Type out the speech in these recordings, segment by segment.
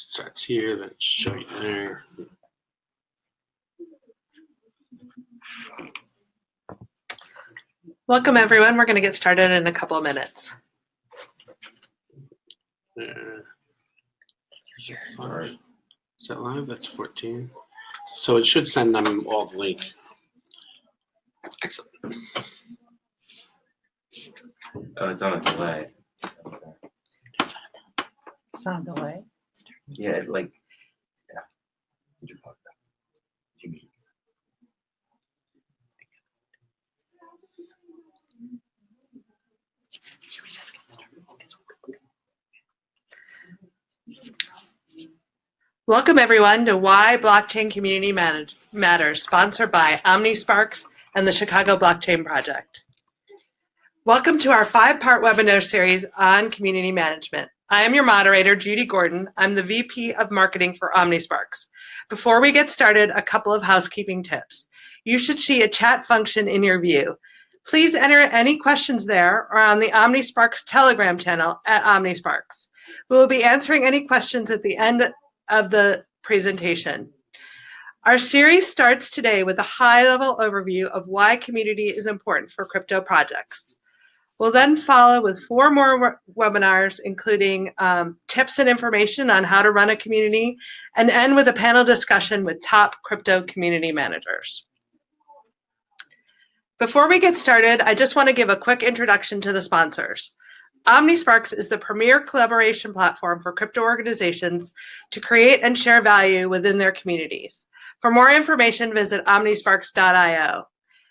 Starts here, then show you there. Welcome, everyone. We're going to get started in a couple of minutes. There. Is that live? That's 14. So it should send them all the link. Excellent. Oh, it's on a delay. It's on delay. Yeah, like, yeah. Welcome, everyone, to Why Blockchain Community Matters, sponsored by Omnisparx and the Chicago Blockchain Project. Welcome to our 5-part webinar series on community management. I am your moderator, Judy Gordon. I'm the VP of Marketing for Omnisparx. Before we get started, a couple of housekeeping tips. You should see a chat function in your view. Please enter any questions there or on the Omnisparx Telegram channel at Omnisparx. We will be answering any questions at the end of the presentation. Our series starts today with a high-level overview of why community is important for crypto projects. We'll then follow with 4 more webinars, including tips and information on how to run a community, and end with a panel discussion with top crypto community managers. Before we get started, I just want to give a quick introduction to the sponsors. Omnisparx is the premier collaboration platform for crypto organizations to create and share value within their communities. For more information, visit omnisparx.io.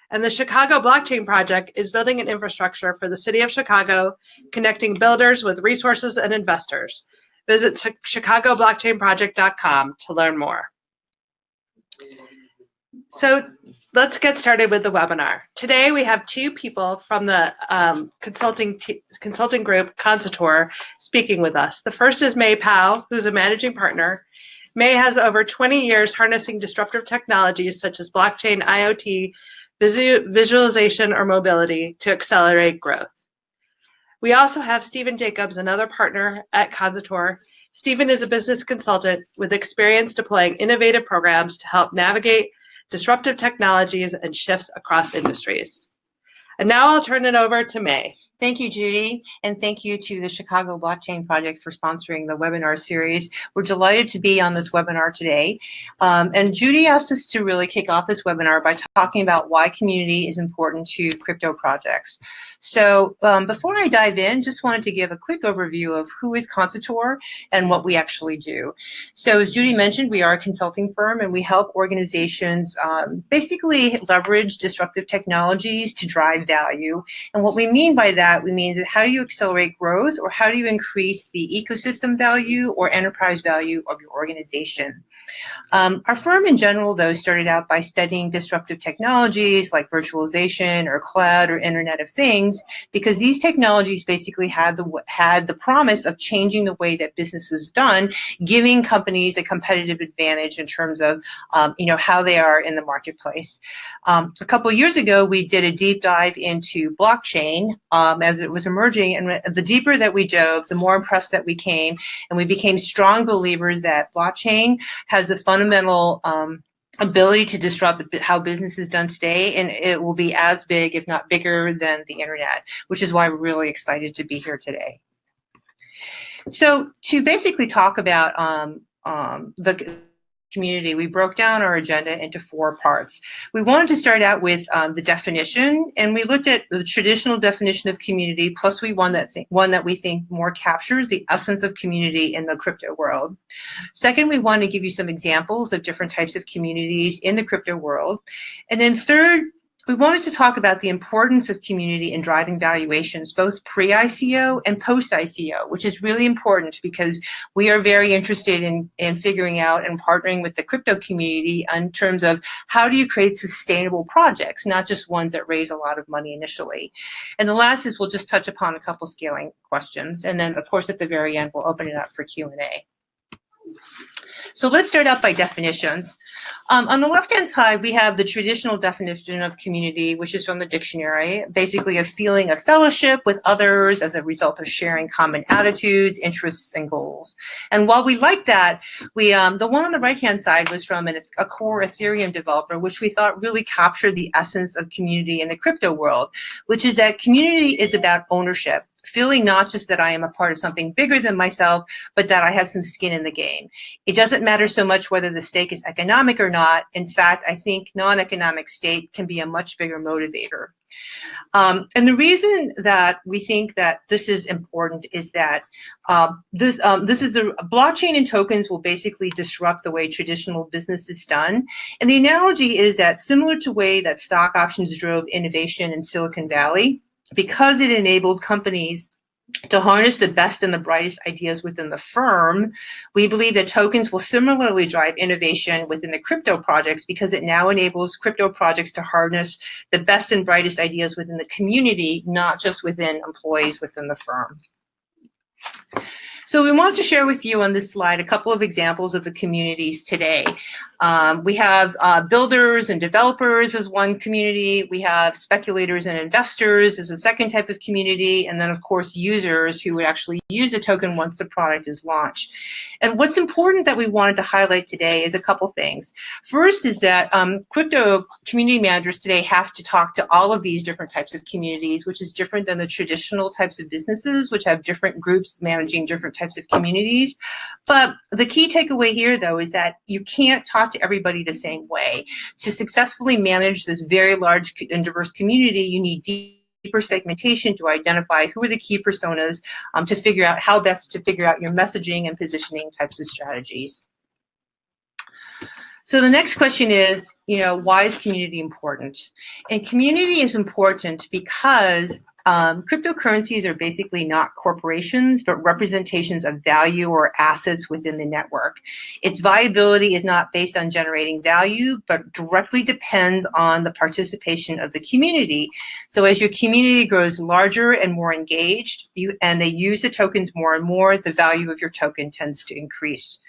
And the Chicago Blockchain Project is building an infrastructure for the city of Chicago, connecting builders with resources and investors. Visit chicagoblockchainproject.com to learn more. So let's get started with the webinar. Today we have 2 people from the consulting group Concitor speaking with us. The first is May Powell, who's a managing partner. May has over 20 years harnessing disruptive technologies such as blockchain, IoT, visualization, or mobility to accelerate growth. We also have Stephen Jacobs, another partner at Concitor. Stephen is a business consultant with experience deploying innovative programs to help navigate disruptive technologies and shifts across industries. And now I'll turn it over to May. Thank you, Judy, and thank you to the Chicago Blockchain Project for sponsoring the webinar series. We're delighted to be on this webinar today. And Judy asked us to really kick off this webinar by talking about why community is important to crypto projects. So before I dive in, just wanted to give a quick overview of who is Concitor and what we actually do. So as Judy mentioned, we are a consulting firm and we help organizations basically leverage disruptive technologies to drive value. And what we mean by that, we mean that how do you accelerate growth, or how do you increase the ecosystem value or enterprise value of your organization? Our firm in general, though, started out by studying disruptive technologies like virtualization or cloud or Internet of Things, because these technologies basically had the promise of changing the way that business is done, giving companies a competitive advantage in terms of how they are in the marketplace. A couple of years ago, we did a deep dive into blockchain as it was emerging, and the deeper that we dove, the more impressed that we came, and we became strong believers that blockchain has a fundamental ability to disrupt how business is done today, and it will be as big, if not bigger, than the internet, which is why we're really excited to be here today. So to basically talk about the community, we broke down our agenda into 4 parts. We wanted to start out with the definition, and we looked at the traditional definition of community, plus one that we think more captures the essence of community in the crypto world. Second, we want to give you some examples of different types of communities in the crypto world. And then third, we wanted to talk about the importance of community in driving valuations, both pre-ICO and post-ICO, which is really important because we are very interested in figuring out and partnering with the crypto community in terms of how do you create sustainable projects, not just ones that raise a lot of money initially. And the last is we'll just touch upon a couple scaling questions. And then, of course, at the very end, we'll open it up for Q&A. So let's start out by definitions. On the left-hand side, we have the traditional definition of community, which is from the dictionary, basically a feeling of fellowship with others as a result of sharing common attitudes, interests, and goals. And while we like that, the one on the right-hand side was from a core Ethereum developer, which we thought really captured the essence of community in the crypto world, which is that community is about ownership, feeling not just that I am a part of something bigger than myself, but that I have some skin in the game. It doesn't matter so much whether the stake is economic or not. In fact, I think non-economic stake can be a much bigger motivator. And the reason that we think that this is important is that this is a blockchain and tokens will basically disrupt the way traditional business is done. And the analogy is that similar to the way that stock options drove innovation in Silicon Valley, because it enabled companies to harness the best and the brightest ideas within the firm, we believe that tokens will similarly drive innovation within the crypto projects because it now enables crypto projects to harness the best and brightest ideas within the community, not just within employees within the firm. So we want to share with you on this slide a couple of examples of the communities today. We have builders and developers as one community. We have speculators and investors as a second type of community. And then, of course, users who would actually use a token once the product is launched. And what's important that we wanted to highlight today is a couple things. First is that crypto community managers today have to talk to all of these different types of communities, which is different than the traditional types of businesses, which have different groups managing different types of communities. But the key takeaway here, though, is that you can't talk to everybody the same way. To successfully manage this very large and diverse community, you need deeper segmentation to identify who are the key personas to figure out how best to figure out your messaging and positioning types of strategies. So the next question is, why is community important? And community is important because cryptocurrencies are basically not corporations, but representations of value or assets within the network. Its viability is not based on generating value, but directly depends on the participation of the community. So as your community grows larger and more engaged, and they use the tokens more and more, the value of your token tends to increase.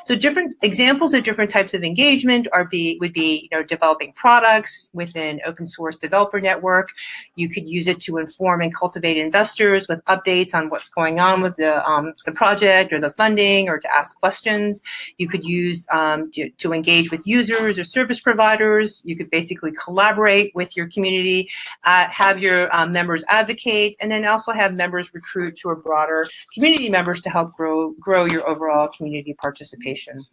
So different examples of different types of engagement would be developing products within open source developer network. You could use it to inform and cultivate investors with updates on what's going on with the project or the funding, or to ask questions. You could use to engage with users or service providers. You could basically collaborate with your community, have your members advocate, and then also have members recruit to a broader community members to help grow your overall community participation.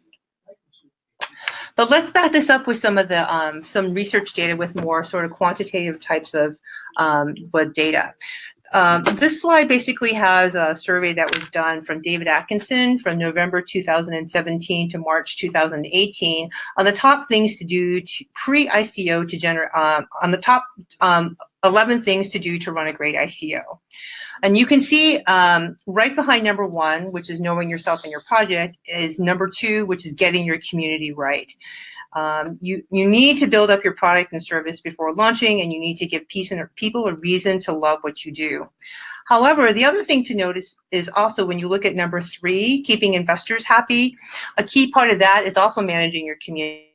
But let's back this up with some of the some research data with more sort of quantitative types of data. This slide basically has a survey that was done from David Atkinson from November 2017 to March 2018 on the top things to do pre-ICO to generate, on the top 11 things to do to run a great ICO. And you can see right behind number 1, which is knowing yourself and your project, is number 2, which is getting your community right. You need to build up your product and service before launching, and you need to give people a reason to love what you do. However, the other thing to notice is also when you look at number 3, keeping investors happy, a key part of that is also managing your community.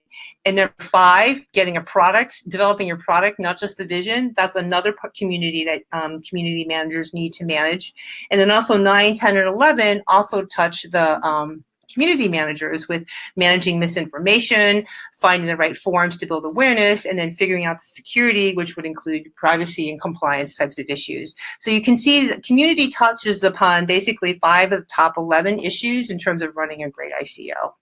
And number 5, getting a product, developing your product, not just the vision. That's another community that community managers need to manage. And then also 9, 10, and 11 also touch the community managers with managing misinformation, finding the right forums to build awareness, and then figuring out the security, which would include privacy and compliance types of issues. So you can see that community touches upon basically 5 of the top 11 issues in terms of running a great ICO.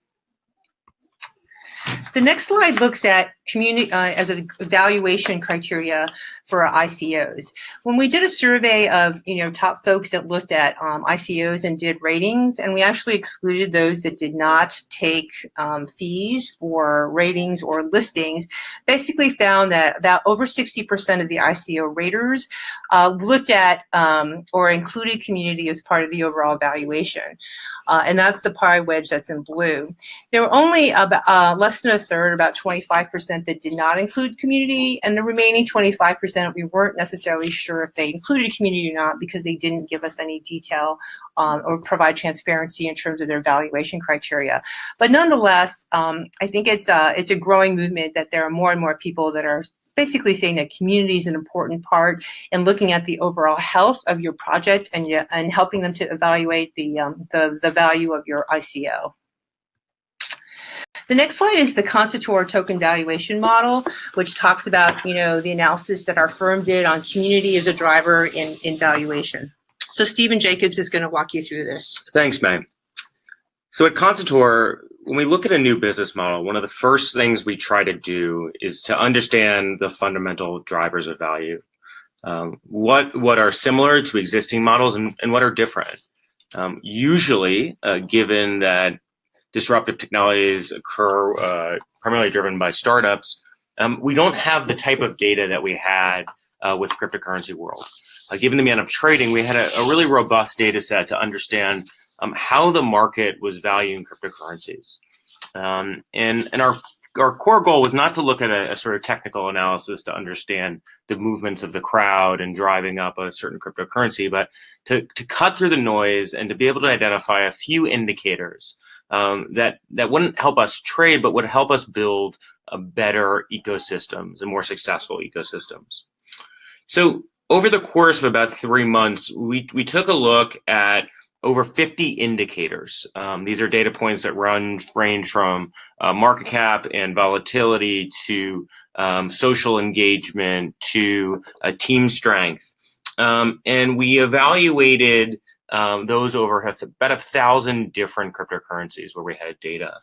The next slide looks at community as an evaluation criteria for ICOs. When we did a survey of top folks that looked at ICOs and did ratings, and we actually excluded those that did not take fees for ratings or listings, basically found that about over 60% of the ICO raters looked at or included community as part of the overall evaluation. And that's the pie wedge that's in blue. There were only about less than a third, about 25%, that did not include community, and the remaining 25% 100%. We weren't necessarily sure if they included community or not because they didn't give us any detail or provide transparency in terms of their evaluation criteria. But nonetheless, I think it's a growing movement that there are more and more people that are basically saying that community is an important part in looking at the overall health of your project and helping them to evaluate the value of your ICO. The next slide is the Concitor token valuation model, which talks about, the analysis that our firm did on community as a driver in valuation. So Stephen Jacobs is going to walk you through this. Thanks, May. So at Concitor, when we look at a new business model, one of the first things we try to do is to understand the fundamental drivers of value. What are similar to existing models and what are different? Usually, given that disruptive technologies occur primarily driven by startups, we don't have the type of data that we had with cryptocurrency world. Given the amount of trading, we had a really robust data set to understand how the market was valuing cryptocurrencies. And our core goal was not to look at a sort of technical analysis to understand the movements of the crowd and driving up a certain cryptocurrency, but to cut through the noise and to be able to identify a few indicators that wouldn't help us trade, but would help us build a better ecosystems and more successful ecosystems. So over the course of about 3 months, we took a look at over 50 indicators. These are data points that range from market cap and volatility to social engagement to team strength. And we evaluated those over about 1,000 different cryptocurrencies where we had data.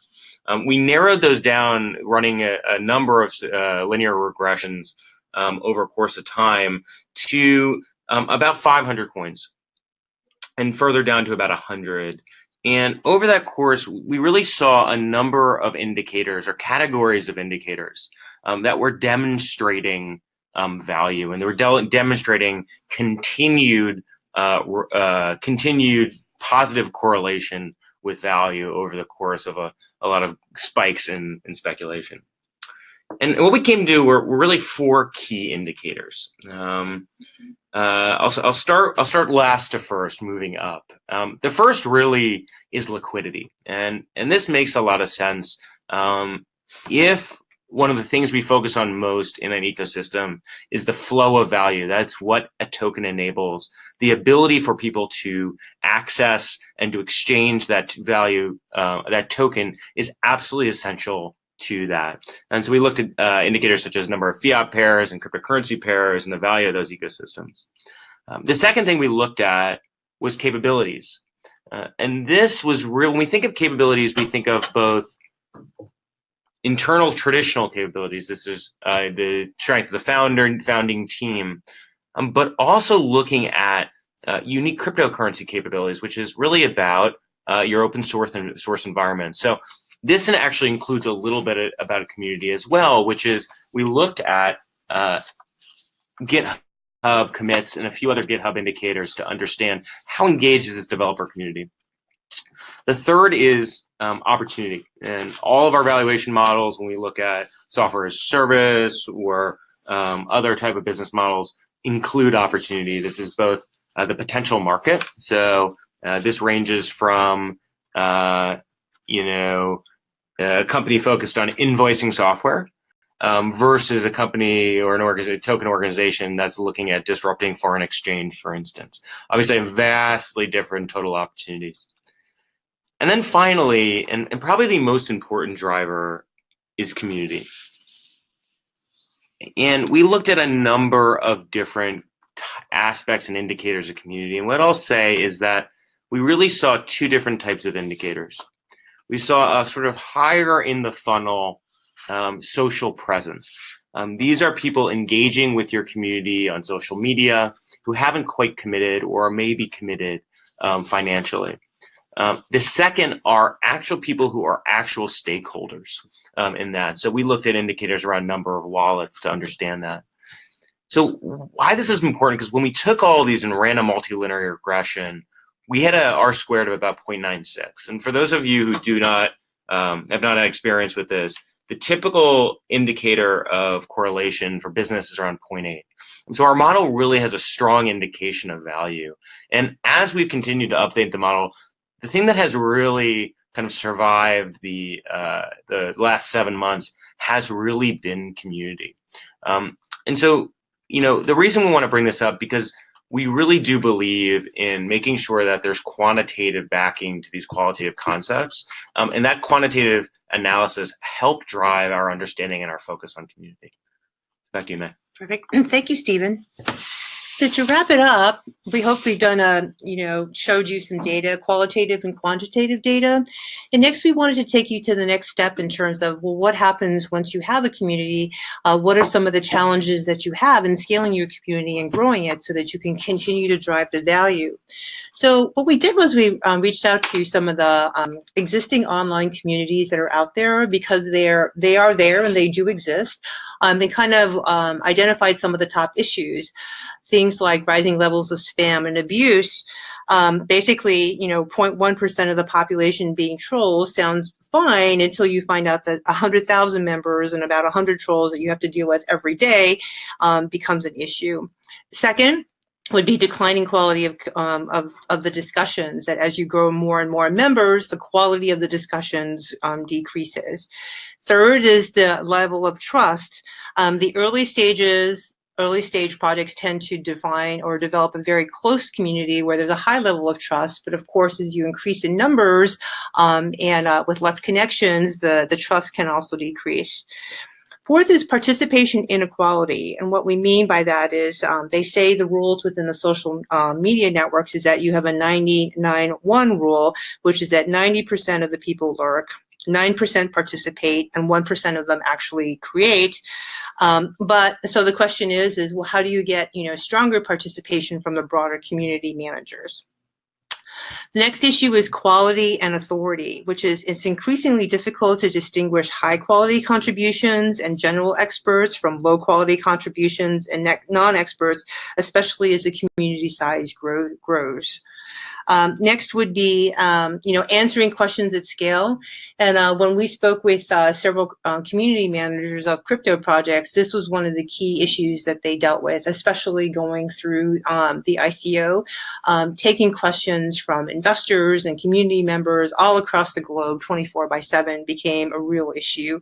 We narrowed those down running a number of linear regressions over a course of time to about 500 coins and further down to about 100. And over that course, we really saw a number of indicators or categories of indicators that were demonstrating value, and they were demonstrating continued positive correlation with value over the course of a lot of spikes in speculation. And what we came to were really 4 key indicators. I'll start last to first, moving up. The first really is liquidity, and this makes a lot of sense. If one of the things we focus on most in an ecosystem is the flow of value, that's what a token enables. The ability for people to access and to exchange that value, that token, is absolutely essential to that. And so we looked at indicators such as number of fiat pairs and cryptocurrency pairs and the value of those ecosystems. The second thing we looked at was capabilities. And this was real. When we think of capabilities, we think of both internal traditional capabilities. This is the strength of the founding team, but also looking at unique cryptocurrency capabilities, which is really about your open source environment. So this actually includes a little bit about a community as well, which is we looked at GitHub commits and a few other GitHub indicators to understand how engaged is this developer community. The third is opportunity. And all of our valuation models, when we look at software as a service or other type of business models, include opportunity. This is both the potential market. So this ranges from a company focused on invoicing software versus a company or a token organization that's looking at disrupting foreign exchange, for instance. Obviously, vastly different total opportunities. And then finally, and probably the most important driver, is community. And we looked at a number of different aspects and indicators of community. And what I'll say is that we really saw 2 different types of indicators. We saw a sort of higher in the funnel social presence. These are people engaging with your community on social media who haven't quite committed or maybe committed financially. The second are actual people who are actual stakeholders in that. So we looked at indicators around number of wallets to understand that. So why this is important, because when we took all of these and ran a multilinear regression, we had a R squared of about 0.96. And for those of you who have not had experience with this the typical indicator of correlation for business is around 0.8. And so our model really has a strong indication of value. And as we've continued to update the model, the thing that has really kind of survived the last 7 months has really been community. And so, the reason we want to bring this up, because we really do believe in making sure that there's quantitative backing to these qualitative concepts. And that quantitative analysis helped drive our understanding and our focus on community. Back to you, May. Perfect. Thank you, Stephen. So to wrap it up, we hope we've done showed you some data, qualitative and quantitative data. And next, we wanted to take you to the next step in terms of, well, what happens once you have a community? What are some of the challenges that you have in scaling your community and growing it so that you can continue to drive the value? So what we did was we reached out to some of the existing online communities that are out there, because they are there and they do exist. And kind of identified some of the top issues. Things like rising levels of spam and abuse. Basically, 0.1% of the population being trolls sounds fine until you find out that 100,000 members and about 100 trolls that you have to deal with every day becomes an issue. Second would be declining quality of the discussions, that as you grow more and more members, the quality of the discussions decreases. Third is the level of trust. The early stage projects tend to define or develop a very close community where there's a high level of trust. But of course, as you increase in numbers and with less connections, the trust can also decrease. Fourth is participation inequality. And what we mean by that is they say the rules within the social media networks is that you have a 99-1 rule, which is that 90% of the people lurk, 9% participate, and 1% of them actually create. But so the question is, well, how do you get stronger participation from the broader community managers? The next issue is quality and authority, which is it's increasingly difficult to distinguish high quality contributions and general experts from low quality contributions and non-experts, especially as the community size grows. Next would be, answering questions at scale. And when we spoke with several community managers of crypto projects, this was one of the key issues that they dealt with, especially going through the ICO. Taking questions from investors and community members all across the globe 24/7 became a real issue,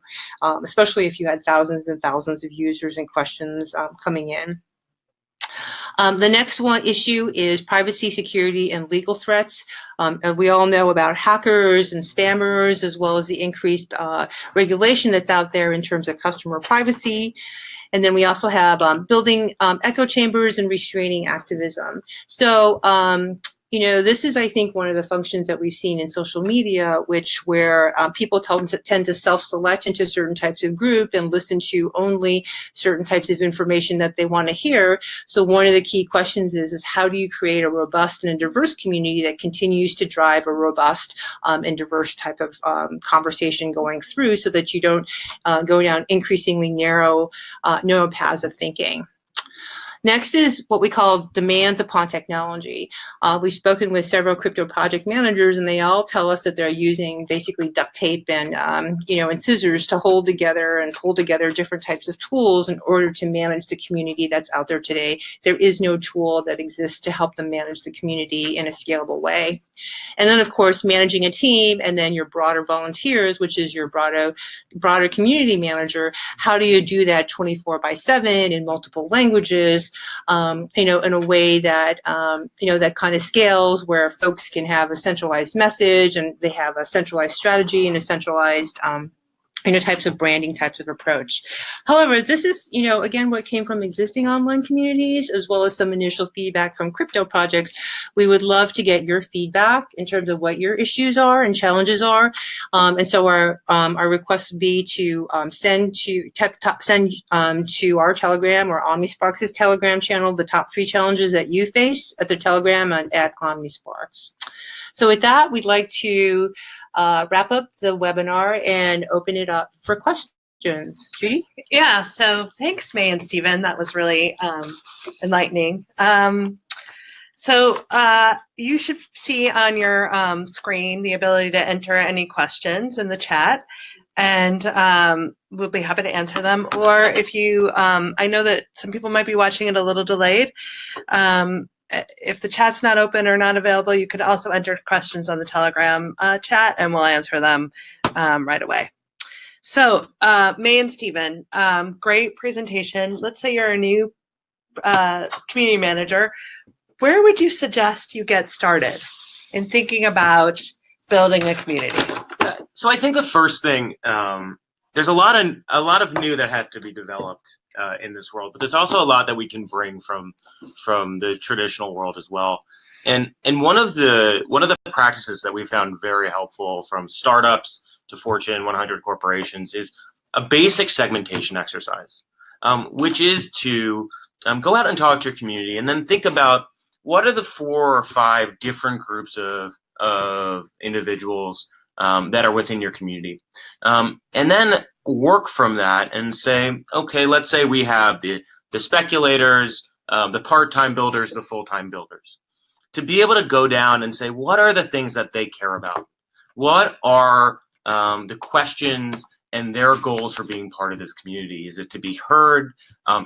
especially if you had thousands and thousands of users and questions coming in. The next one issue is privacy, security, and legal threats. And we all know about hackers and spammers, as well as the increased regulation that's out there in terms of customer privacy. And then we also have building echo chambers and restraining activism. So, this is, I think, one of the functions that we've seen in social media, where people tend to self-select into certain types of group and listen to only certain types of information that they want to hear. So one of the key questions is how do you create a robust and a diverse community that continues to drive a robust and diverse type of conversation going through, so that you don't go down increasingly narrow paths of thinking. Next is what we call demands upon technology. We've spoken with several crypto project managers, and they all tell us that they're using basically duct tape and and scissors to hold together and pull together different types of tools in order to manage the community that's out there today. There is no tool that exists to help them manage the community in a scalable way. And then, of course, managing a team, and then your broader volunteers, which is your broader community manager. How do you do that 24/7 in multiple languages? In a way that, that kind of scales, where folks can have a centralized message and they have a centralized strategy and a centralized, types of branding, types of approach. However, this is, again, what came from existing online communities, as well as some initial feedback from crypto projects. We would love to get your feedback in terms of what your issues are and challenges are. And so our request would be to send to our Telegram or Omnisparx's Telegram channel the top 3 challenges that you face at the Telegram and at Omnisparx. So with that, we'd like to wrap up the webinar and open it up for questions. Judy? Yeah, so thanks, May and Stephen. That was really enlightening. So you should see on your screen the ability to enter any questions in the chat. and we'll be happy to answer them. Or if you, I know that some people might be watching it a little delayed. If the chat's not open or not available, you could also enter questions on the Telegram chat, and we'll answer them right away. So, May and Stephen, great presentation. Let's say you're a new community manager. Where would you suggest you get started in thinking about building a community? So I think the first thing, there's a lot of new that has to be developed in this world, but there's also a lot that we can bring from the traditional world as well. And one of the practices that we found very helpful from startups to Fortune 100 corporations is a basic segmentation exercise, which is to go out and talk to your community and then think about what are the 4 or 5 different groups of individuals that are within your community, and then work from that and say, okay, let's say we have the speculators, the part-time builders, the full-time builders, to be able to go down and say, what are the things that they care about? What are the questions and their goals for being part of this community? Is it to be heard?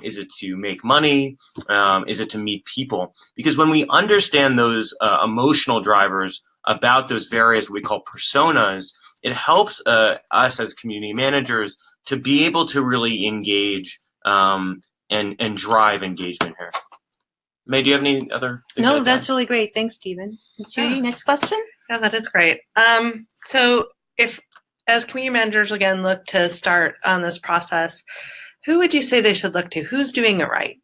Is it to make money? Is it to meet people? Because when we understand those emotional drivers about those various we call personas, it helps us as community managers to be able to really engage and drive engagement here. May, do you have any other things? No, that's really great. Thanks, Stephen. Judy, next question. Yeah, that is great. So if, as community managers, again, look to start on this process, who would you say they should look to? Who's doing it right?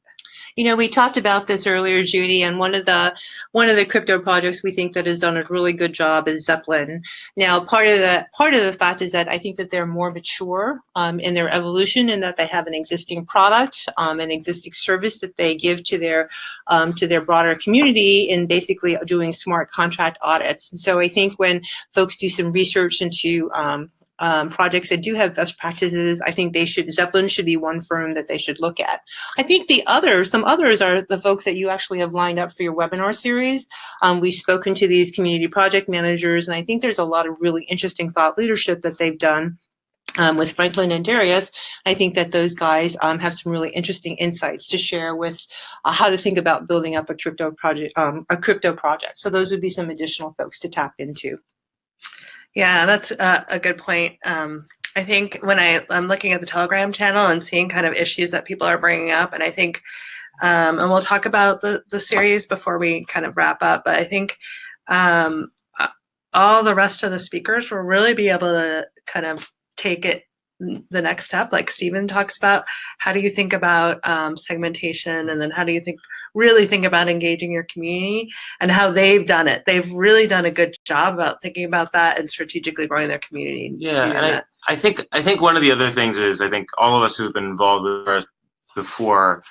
You know, we talked about this earlier, Judy, and one of the crypto projects we think that has done a really good job is Zeppelin. Now, part of the fact is that I think that they're more mature in their evolution, and that they have an existing product, an existing service that they give to their broader community in basically doing smart contract audits. And so I think when folks do some research into projects that do have best practices, I think Zeppelin should be one firm that they should look at. I think some others are the folks that you actually have lined up for your webinar series. We've spoken to these community project managers, and I think there's a lot of really interesting thought leadership that they've done with Franklin and Darius. I think that those guys have some really interesting insights to share with how to think about building up a crypto project. So those would be some additional folks to tap into. Yeah, that's a good point. I think when I'm looking at the Telegram channel and seeing kind of issues that people are bringing up, and I think, and we'll talk about the series before we kind of wrap up, but I think all the rest of the speakers will really be able to kind of take it the next step, like Stephen talks about. How do you think about segmentation, and then how do you really think about engaging your community, and how they've done it? They've really done a good job about thinking about that and strategically growing their community. Yeah, and I think one of the other things is, I think all of us who've been involved with us before,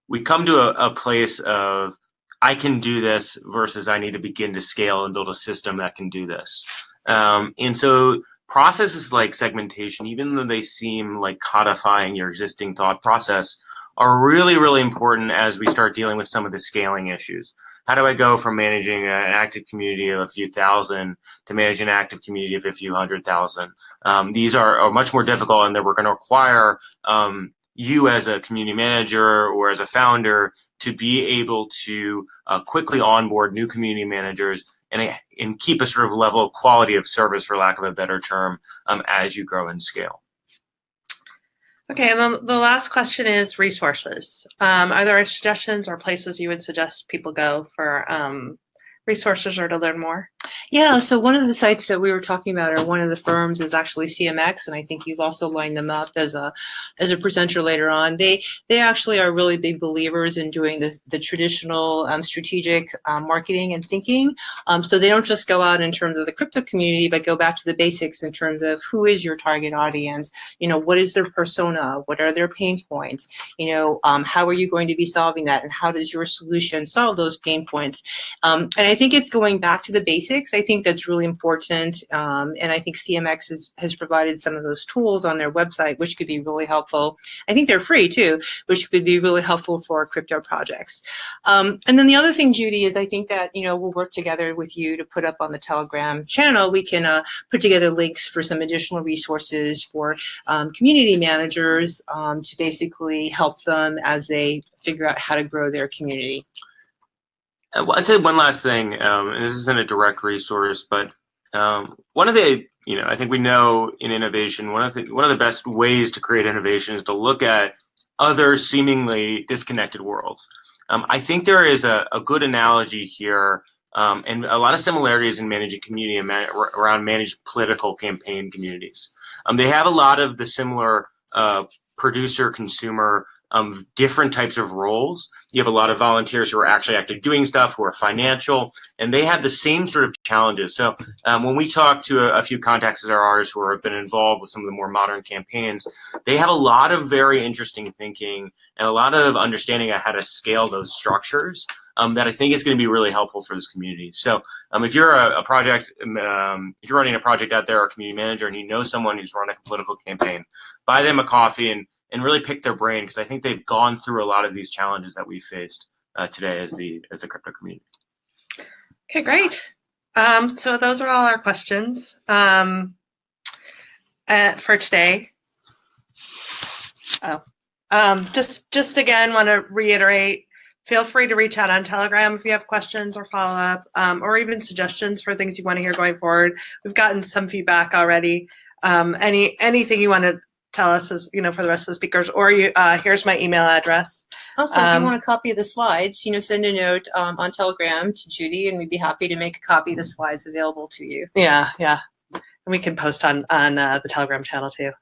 we come to a place of, I can do this versus I need to begin to scale and build a system that can do this. And so processes like segmentation, even though they seem like codifying your existing thought process, are really, really important as we start dealing with some of the scaling issues. How do I go from managing an active community of a few thousand to managing an active community of a few 100,000? These are much more difficult, and that we're going to require you as a community manager or as a founder to be able to quickly onboard new community managers and keep a sort of level of quality of service, for lack of a better term, as you grow and scale. Okay, and then the last question is resources. Are there suggestions or places you would suggest people go for resources or to learn more? Yeah, so one of the sites that we were talking about, or one of the firms, is actually CMX, and I think you've also lined them up as a presenter later on. They actually are really big believers in doing the traditional strategic marketing and thinking. So they don't just go out in terms of the crypto community, but go back to the basics in terms of who is your target audience, what is their persona, what are their pain points, how are you going to be solving that, and how does your solution solve those pain points? And I think it's going back to the basics basics. I think that's really important. And I think CMX has provided some of those tools on their website, which could be really helpful. I think they're free too, which could be really helpful for crypto projects. And then the other thing, Judy, is I think that, we'll work together with you to put up on the Telegram channel. We can put together links for some additional resources for community managers to basically help them as they figure out how to grow their community. I'd say one last thing, and this isn't a direct resource, but one of the, I think we know in innovation, one of the best ways to create innovation is to look at other seemingly disconnected worlds. I think there is a good analogy here, and a lot of similarities in managing community around managed political campaign communities. They have a lot of the similar producer, consumer, different types of roles. You have a lot of volunteers who are actually active doing stuff, who are financial, and they have the same sort of challenges. So when we talk to a few contacts of ours who have been involved with some of the more modern campaigns, they have a lot of very interesting thinking and a lot of understanding of how to scale those structures that I think is going to be really helpful for this community. So if you're a project, if you're running a project out there or a community manager and you know someone who's running a political campaign, buy them a coffee and really pick their brain, because I think they've gone through a lot of these challenges that we faced today as the crypto community. Okay, great. So those are all our questions for today. Just again, want to reiterate, feel free to reach out on Telegram if you have questions or follow up, or even suggestions for things you want to hear going forward. We've gotten some feedback already. Anything you want to tell us is, for the rest of the speakers, or here's my email address. Also, if you want a copy of the slides, send a note on Telegram to Judy, and we'd be happy to make a copy of the slides available to you. Yeah. And we can post on the Telegram channel too.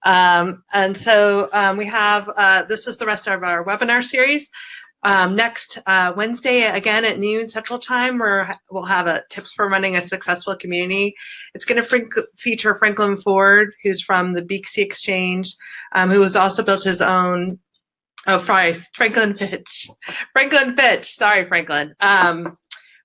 And so we have, this is the rest of our webinar series. Next Wednesday, again at noon Central Time, we'll have tips for running a successful community. It's going to feature Franklin Ford, who's from the Beaksea Exchange, who has also built his own. Franklin Fitch. Sorry, Franklin. Who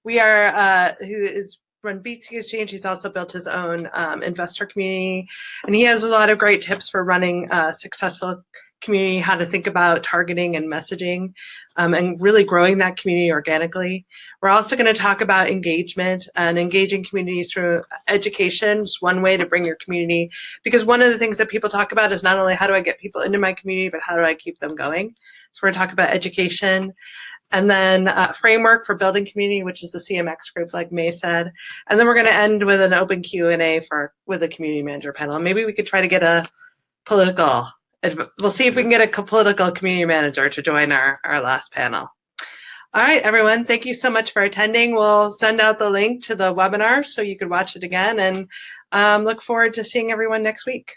is run Beaksea Exchange. He's also built his own investor community, and he has a lot of great tips for running a successful community, how to think about targeting and messaging, and really growing that community organically. We're also going to talk about engagement and engaging communities through education. It's one way to bring your community, because one of the things that people talk about is not only how do I get people into my community, but how do I keep them going? So we're going to talk about education. And then framework for building community, which is the CMX group, like May said. And then we're going to end with an open Q&A with a community manager panel. Maybe we could try to get a political. We'll see if we can get a political community manager to join our last panel. All right, everyone, thank you so much for attending. We'll send out the link to the webinar so you can watch it again, and look forward to seeing everyone next week.